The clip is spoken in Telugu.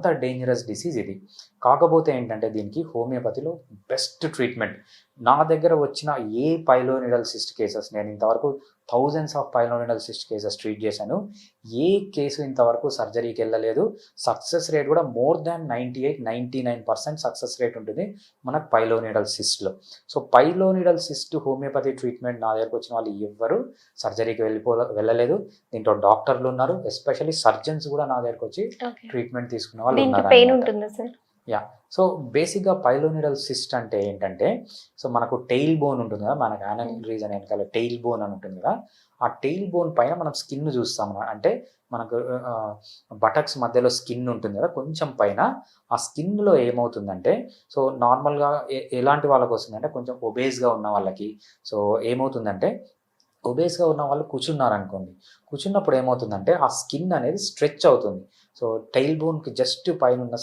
అంత డేంజరస్ డిసీజ్ ఇది. కాకపోతే ఏంటంటే దీనికి హోమియోపతిలో బెస్ట్ ట్రీట్మెంట్. నా దగ్గర వచ్చిన ఏ పైలోనిడల్ సిస్ట్ కేసెస్ నేను ఇంతవరకు thousands of pilonidal cyst cases treat చేశాను. ఏ కేసు ఇంతవరకు సర్జరీకెళ్ళలేదు. సక్సెస్ రేట్ కూడా మోర్ దాన్ 98, 99% సక్సెస్ రేట్ ఉంటుంది మనకు పైలోనిడల్ సిస్ట్‌లో. So, pilonidal cyst homeopathy treatment నా దగ్గరకొచ్చిన వాళ్ళు ఎవ్వరు సర్జరీకి వెళ్ళలేదు. దీంట్లో డాక్టర్లున్నారు. ఎస్పెషల్లీ సర్జన్స్ కూడా నా దగ్గరకొచ్చి ఓకే. ట్రీట్మెంట్ తీసుకున్న వాళ్ళు దీనికి ఉన్నారనమాట. పెయిన్ ఉంటుందా సార్? యాహ్! సో, బేసిక్‌గా పైలోనిడల్ సిస్ట్ అంటే ఏంటంటే, సో, మనకు టెయిల్ బోన్ ఉంటుంది కదా! మనకు యానల్ రీజన్ వెనకాల టెయిల్ బోన్ అని ఉంటుంది కదా! ఆ టెయిల్ బోన్ పైన మనం స్కిన్ చూస్తాం. అంటే మనకు బటక్స్ మధ్యలో స్కిన్ ఉంటుంది కదా! కొంచెం పైన ఆ స్కిన్‌లో ఏమవుతుందంటే, సో, నార్మల్‌గా ఎలాంటి వాళ్ళకొస్తుందంటే కొంచెం ఒబేస్‌గా ఉన్న వాళ్ళకి, సో, ఏమవుతుందంటే ఒబేస్‌గా ఉన్న వాళ్ళు కూర్చున్నారనుకోండి. కూర్చున్నప్పుడు ఏమవుతుందంటే ఆ స్కిన్ అనేది స్ట్రెచ్ అవుతుంది. సో, టెయిల్ బోన్‌కి జస్ట్ పైనున్న